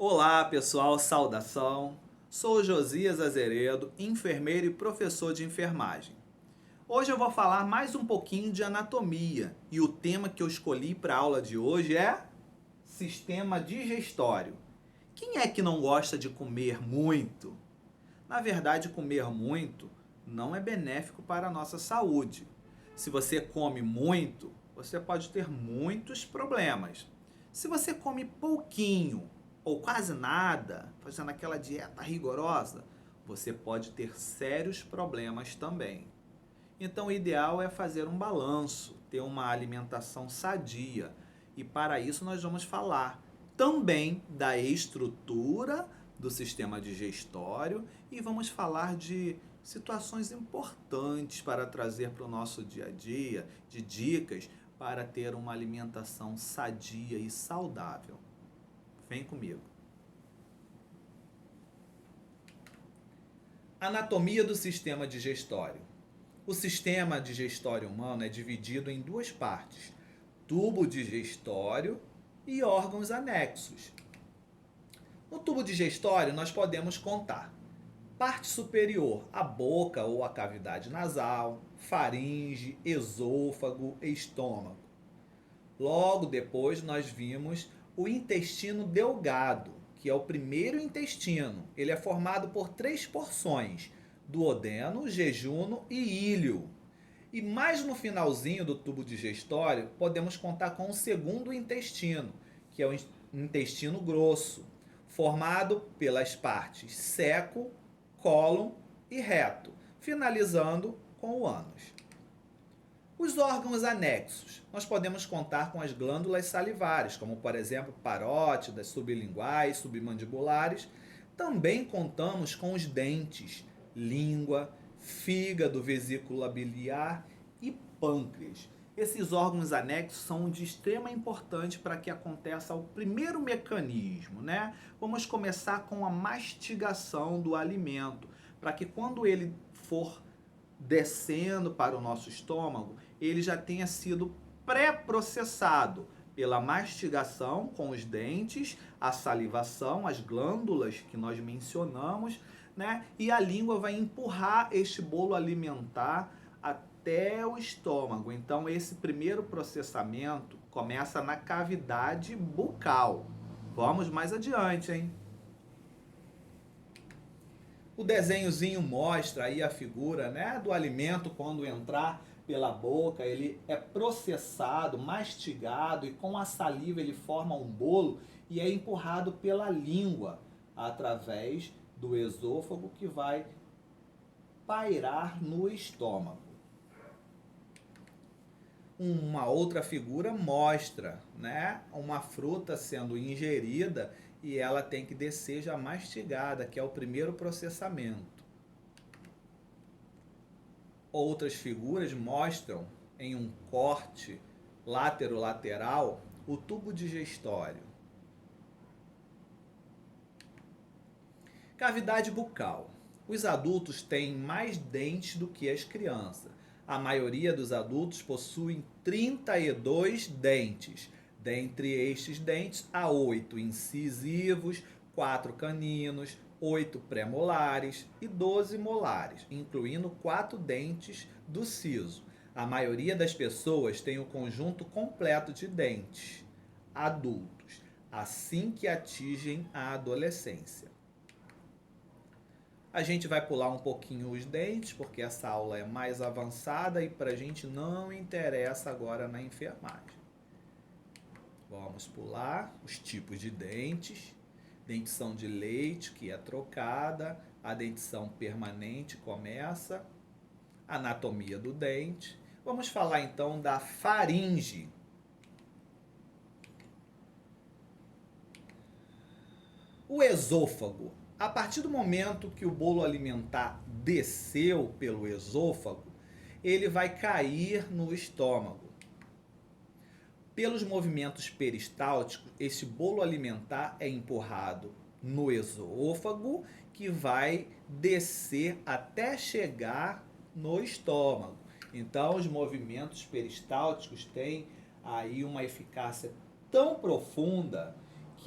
Olá pessoal, saudação! Sou Josias Azeredo, enfermeiro e professor de enfermagem. Hoje eu vou falar mais um pouquinho de anatomia e o tema que eu escolhi para a aula de hoje é sistema digestório. Quem é que não gosta de comer muito? Na verdade, comer muito não é benéfico para a nossa saúde. Se você come muito, você pode ter muitos problemas. Se você come pouquinho ou quase nada, fazendo aquela dieta rigorosa, você pode ter sérios problemas também. Então, o ideal é fazer um balanço, ter uma alimentação sadia. E para isso nós vamos falar também da estrutura do sistema digestório e vamos falar de situações importantes para trazer para o nosso dia a dia, de dicas para ter uma alimentação sadia e saudável. Vem comigo. Anatomia do sistema digestório. O sistema digestório humano é dividido em duas partes: tubo digestório e órgãos anexos. No tubo digestório nós podemos contar parte superior, a boca ou a cavidade nasal, faringe, esôfago e estômago. Logo depois nós vimos o intestino delgado, que é o primeiro intestino. Ele é formado por 3 porções: duodeno, jejuno e íleo. E mais no finalzinho do tubo digestório, podemos contar com o segundo intestino, que é o intestino grosso, formado pelas partes seco, cólon e reto, finalizando com o ânus. Os órgãos anexos. Nós podemos contar com as glândulas salivares, como por exemplo parótidas, sublinguais, submandibulares. Também contamos com os dentes, língua, fígado, vesícula biliar e pâncreas. Esses órgãos anexos são de extrema importância para que aconteça o primeiro mecanismo, né? Vamos começar com a mastigação do alimento, para que quando ele for descendo para o nosso estômago, ele já tenha sido pré-processado pela mastigação com os dentes, a salivação, as glândulas que nós mencionamos, né? E a língua vai empurrar este bolo alimentar até o estômago. Então, esse primeiro processamento começa na cavidade bucal. Vamos mais adiante, hein? O desenhozinho mostra aí a figura, né, do alimento quando entrar pela boca, ele é processado, mastigado e com a saliva ele forma um bolo e é empurrado pela língua através do esôfago que vai pairar no estômago. Uma outra figura mostra, né, uma fruta sendo ingerida e ela tem que descer já mastigada, que é o primeiro processamento. Outras figuras mostram em um corte lateral o tubo digestório. Cavidade bucal. Os adultos têm mais dentes do que as crianças. A maioria dos adultos possuem 32 dentes. Dentre estes dentes, há 8 incisivos, 4 caninos, 8 pré-molares e 12 molares, incluindo 4 dentes do siso. A maioria das pessoas tem o conjunto completo de dentes adultos, assim que atingem a adolescência. A gente vai pular um pouquinho os dentes, porque essa aula é mais avançada e para a gente não interessa agora na enfermagem. Vamos pular os tipos de dentes. Dentição de leite, que é trocada. A dentição permanente começa. Anatomia do dente. Vamos falar então da faringe. O esôfago. A partir do momento que o bolo alimentar desceu pelo esôfago, ele vai cair no estômago. Pelos movimentos peristálticos, esse bolo alimentar é empurrado no esôfago, que vai descer até chegar no estômago. Então, os movimentos peristálticos têm aí uma eficácia tão profunda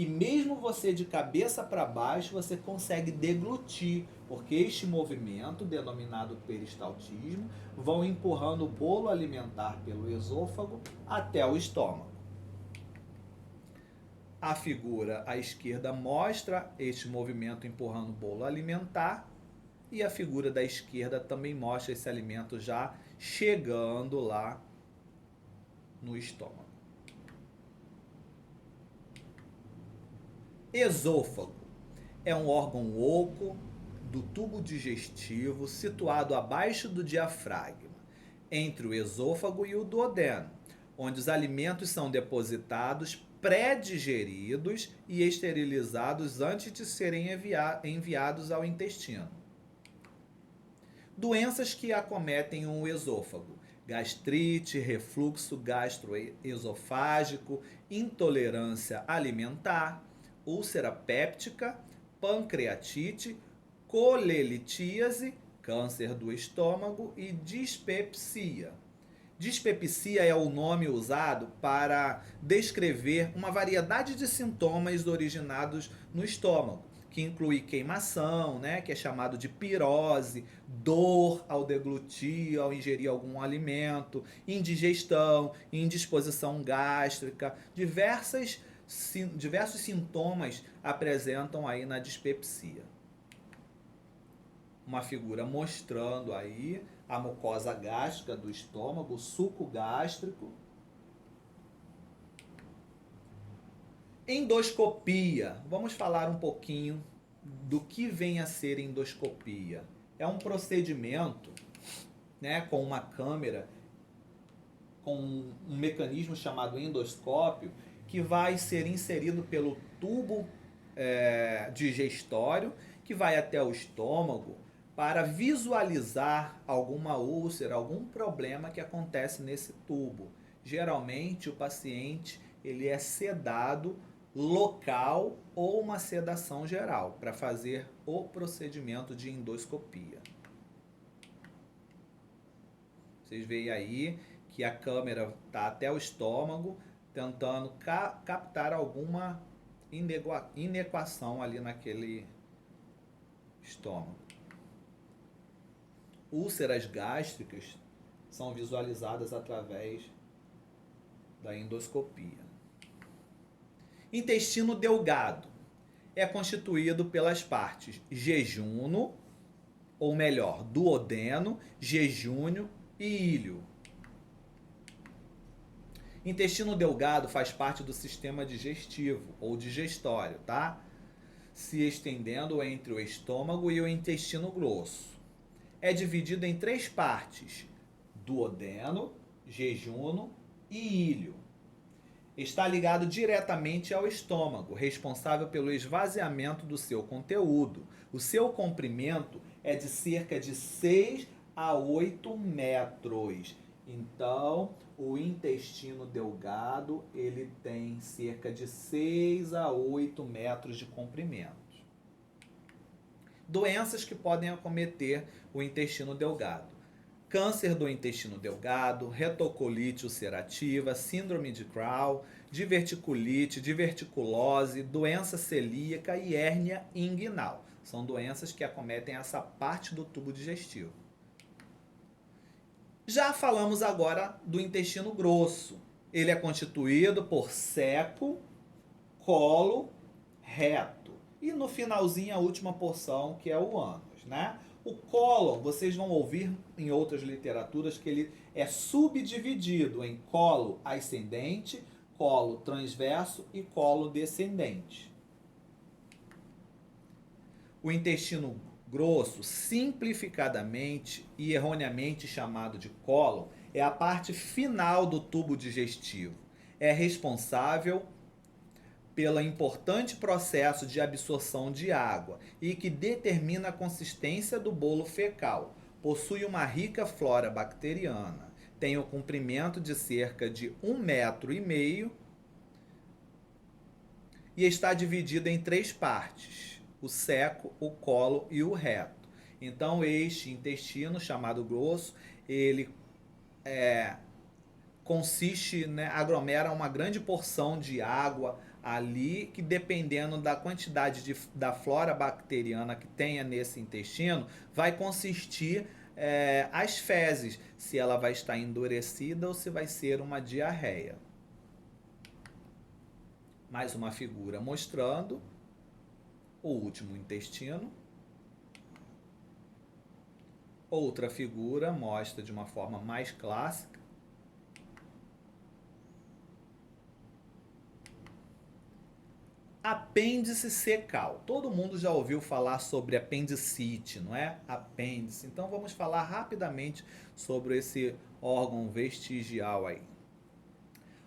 que mesmo você de cabeça para baixo, você consegue deglutir, porque este movimento, denominado peristaltismo, vão empurrando o bolo alimentar pelo esôfago até o estômago. A figura à esquerda mostra este movimento empurrando o bolo alimentar, e a figura da esquerda também mostra esse alimento já chegando lá no estômago. Esôfago é um órgão oco do tubo digestivo situado abaixo do diafragma, entre o esôfago e o duodeno, onde os alimentos são depositados, pré-digeridos e esterilizados antes de serem enviados ao intestino. Doenças que acometem o esôfago: gastrite, refluxo gastroesofágico, intolerância alimentar, úlcera péptica, pancreatite, colelitíase, câncer do estômago e dispepsia. Dispepsia é o nome usado para descrever uma variedade de sintomas originados no estômago, que inclui queimação, né, que é chamado de pirose, dor ao deglutir, ao ingerir algum alimento, indigestão, indisposição gástrica, diversos sintomas apresentam aí na dispepsia. Uma figura mostrando aí a mucosa gástrica do estômago, o suco gástrico. Endoscopia. Vamos falar um pouquinho do que vem a ser endoscopia. É um procedimento, né, com uma câmera, com um mecanismo chamado endoscópio, que vai ser inserido pelo tubo digestório, que vai até o estômago, para visualizar alguma úlcera, algum problema que acontece nesse tubo. Geralmente o paciente ele é sedado local ou uma sedação geral para fazer o procedimento de endoscopia. Vocês veem aí que a câmera está até o estômago, tentando captar alguma inequação ali naquele estômago. Úlceras gástricas são visualizadas através da endoscopia. Intestino delgado é constituído pelas partes jejuno, ou melhor, duodeno, jejúnio e íleo. Intestino delgado faz parte do sistema digestivo ou digestório, tá? Se estendendo entre o estômago e o intestino grosso. É dividido em 3 partes: duodeno, jejuno e íleo. Está ligado diretamente ao estômago, responsável pelo esvaziamento do seu conteúdo. O seu comprimento é de cerca de 6 a 8 metros. Então, o intestino delgado, ele tem cerca de 6 a 8 metros de comprimento. Doenças que podem acometer o intestino delgado: câncer do intestino delgado, retocolite ulcerativa, síndrome de Crohn, diverticulite, diverticulose, doença celíaca e hérnia inguinal. São doenças que acometem essa parte do tubo digestivo. Já falamos agora do intestino grosso. Ele é constituído por seco, colo, reto. E no finalzinho a última porção, que é o ânus, né? O cólon, vocês vão ouvir em outras literaturas que ele é subdividido em colo ascendente, colo transverso e colo descendente. O intestino grosso, simplificadamente e erroneamente chamado de cólon, é a parte final do tubo digestivo. É responsável pelo importante processo de absorção de água e que determina a consistência do bolo fecal. Possui uma rica flora bacteriana. Tem o comprimento de cerca de 1,5 metro e está dividido em 3 partes: o seco, o colo e o reto. Então, este intestino, chamado grosso, ele consiste, né, aglomera uma grande porção de água ali que, dependendo da quantidade da flora bacteriana que tenha nesse intestino, vai consistir as fezes, se ela vai estar endurecida ou se vai ser uma diarreia. Mais uma figura mostrando o último intestino. Outra figura mostra de uma forma mais clássica apêndice cecal. Todo mundo já ouviu falar sobre apendicite, não é? Apêndice. Então vamos falar rapidamente sobre esse órgão vestigial aí.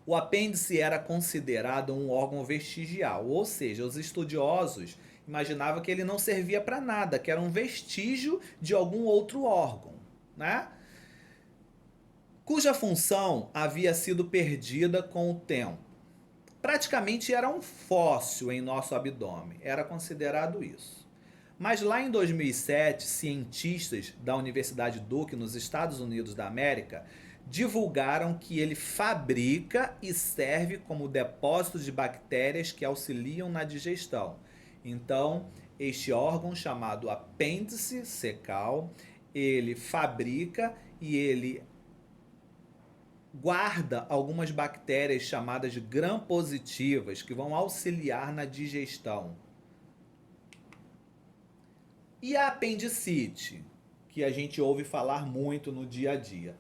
O apêndice era considerado um órgão vestigial, ou seja, os estudiosos imaginavam que ele não servia para nada, que era um vestígio de algum outro órgão, né? Cuja função havia sido perdida com o tempo. Praticamente era um fóssil em nosso abdômen, era considerado isso. Mas lá em 2007, cientistas da Universidade Duke, nos Estados Unidos da América, divulgaram que ele fabrica e serve como depósito de bactérias que auxiliam na digestão. Então, este órgão chamado apêndice cecal, ele fabrica e ele guarda algumas bactérias chamadas de gram-positivas que vão auxiliar na digestão. E a apendicite, que a gente ouve falar muito no dia a dia.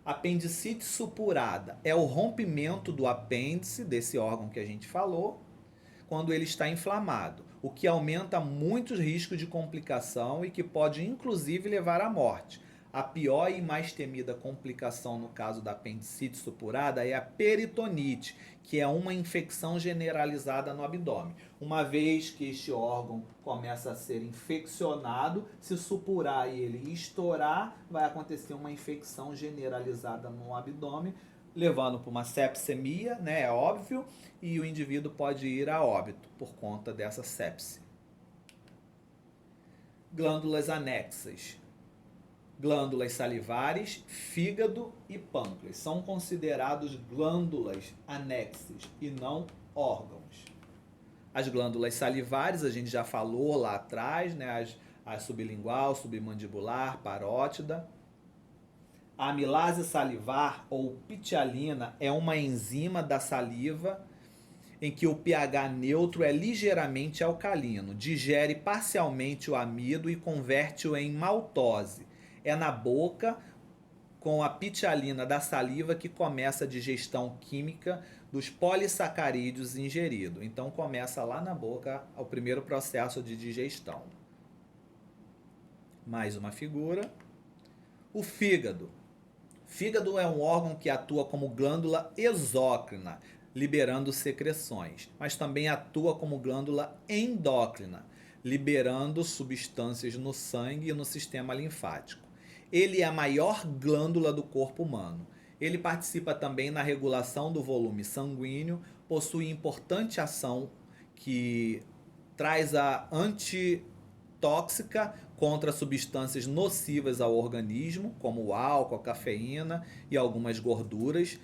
Apendicite supurada é o rompimento do apêndice, desse órgão que a gente falou, quando ele está inflamado, o que aumenta muito os riscos de complicação e que pode inclusive levar à morte. A pior e mais temida complicação no caso da apendicite supurada é a peritonite, que é uma infecção generalizada no abdômen. Uma vez que este órgão começa a ser infeccionado, se supurar e ele estourar, vai acontecer uma infecção generalizada no abdômen, levando para uma sepsemia, né, é óbvio, e o indivíduo pode ir a óbito por conta dessa sepse. Glândulas anexas. Glândulas salivares, fígado e pâncreas são considerados glândulas anexas e não órgãos. As glândulas salivares, a gente já falou lá atrás, né? As sublingual, submandibular, parótida. A amilase salivar ou pitialina é uma enzima da saliva em que o pH neutro é ligeiramente alcalino, digere parcialmente o amido e converte-o em maltose. É na boca, com a pitialina da saliva, que começa a digestão química dos polissacarídeos ingeridos. Então começa lá na boca o primeiro processo de digestão. Mais uma figura. O fígado. Fígado é um órgão que atua como glândula exócrina, liberando secreções, mas também atua como glândula endócrina, liberando substâncias no sangue e no sistema linfático. Ele é a maior glândula do corpo humano. Ele participa também na regulação do volume sanguíneo, possui importante ação que traz a antitóxica contra substâncias nocivas ao organismo, como o álcool, a cafeína e algumas gorduras.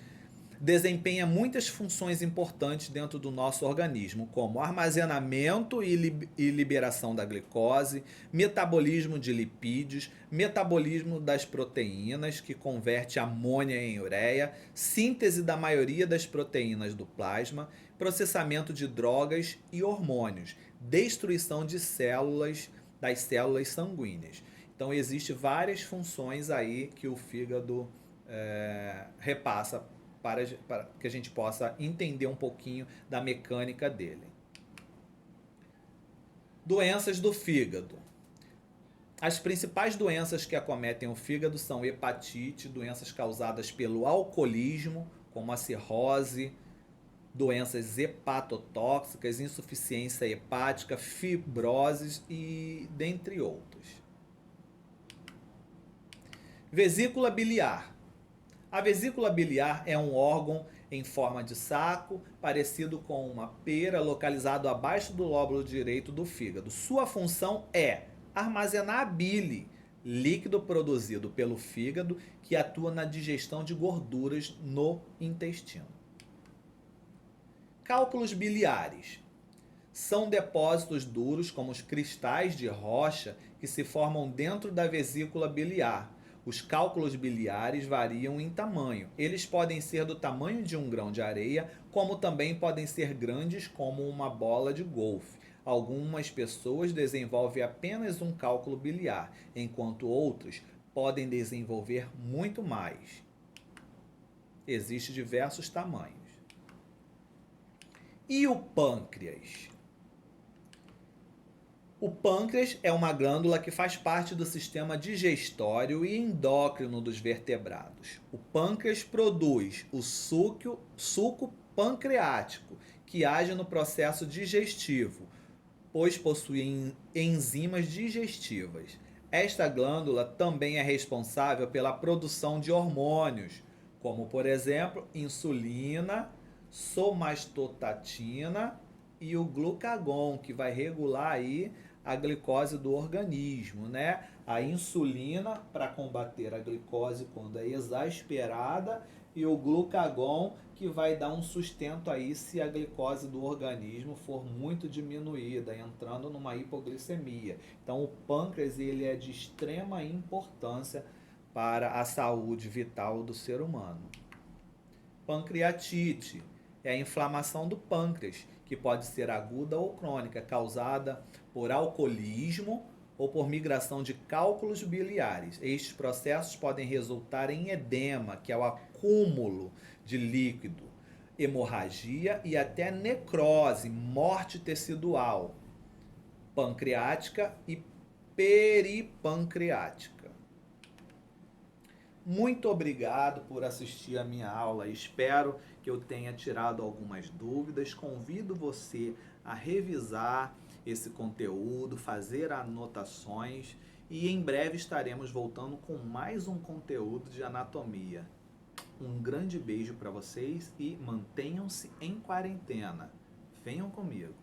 Desempenha muitas funções importantes dentro do nosso organismo, como armazenamento e liberação da glicose, metabolismo de lipídios, metabolismo das proteínas, que converte amônia em ureia, síntese da maioria das proteínas do plasma, processamento de drogas e hormônios, destruição de células, das células sanguíneas. Então, existem várias funções aí que o fígado repassa para que a gente possa entender um pouquinho da mecânica dele. Doenças do fígado. As principais doenças que acometem o fígado são hepatite, doenças causadas pelo alcoolismo, como a cirrose, doenças hepatotóxicas, insuficiência hepática, fibroses e dentre outros. Vesícula biliar. A vesícula biliar é um órgão em forma de saco, parecido com uma pera, localizado abaixo do lóbulo direito do fígado. Sua função é armazenar a bile, líquido produzido pelo fígado, que atua na digestão de gorduras no intestino. Cálculos biliares. São depósitos duros, como os cristais de rocha, que se formam dentro da vesícula biliar. Os cálculos biliares variam em tamanho. Eles podem ser do tamanho de um grão de areia, como também podem ser grandes, como uma bola de golfe. Algumas pessoas desenvolvem apenas um cálculo biliar, enquanto outras podem desenvolver muito mais. Existem diversos tamanhos. E o pâncreas? O pâncreas é uma glândula que faz parte do sistema digestório e endócrino dos vertebrados. O pâncreas produz o suco pancreático, que age no processo digestivo, pois possui enzimas digestivas. Esta glândula também é responsável pela produção de hormônios, como, por exemplo, insulina, somatostatina e o glucagon, que vai regular aí a glicose do organismo, né? A insulina para combater a glicose quando é exasperada e o glucagon que vai dar um sustento aí se a glicose do organismo for muito diminuída, entrando numa hipoglicemia. Então o pâncreas ele é de extrema importância para a saúde vital do ser humano. Pancreatite é a inflamação do pâncreas, que pode ser aguda ou crônica, causada por alcoolismo ou por migração de cálculos biliares. Estes processos podem resultar em edema, que é o acúmulo de líquido, hemorragia e até necrose, morte tecidual, pancreática e peripancreática. Muito obrigado por assistir a minha aula. Espero que eu tenha tirado algumas dúvidas. Convido você a revisar esse conteúdo, fazer anotações e em breve estaremos voltando com mais um conteúdo de anatomia. Um grande beijo para vocês e mantenham-se em quarentena. Venham comigo.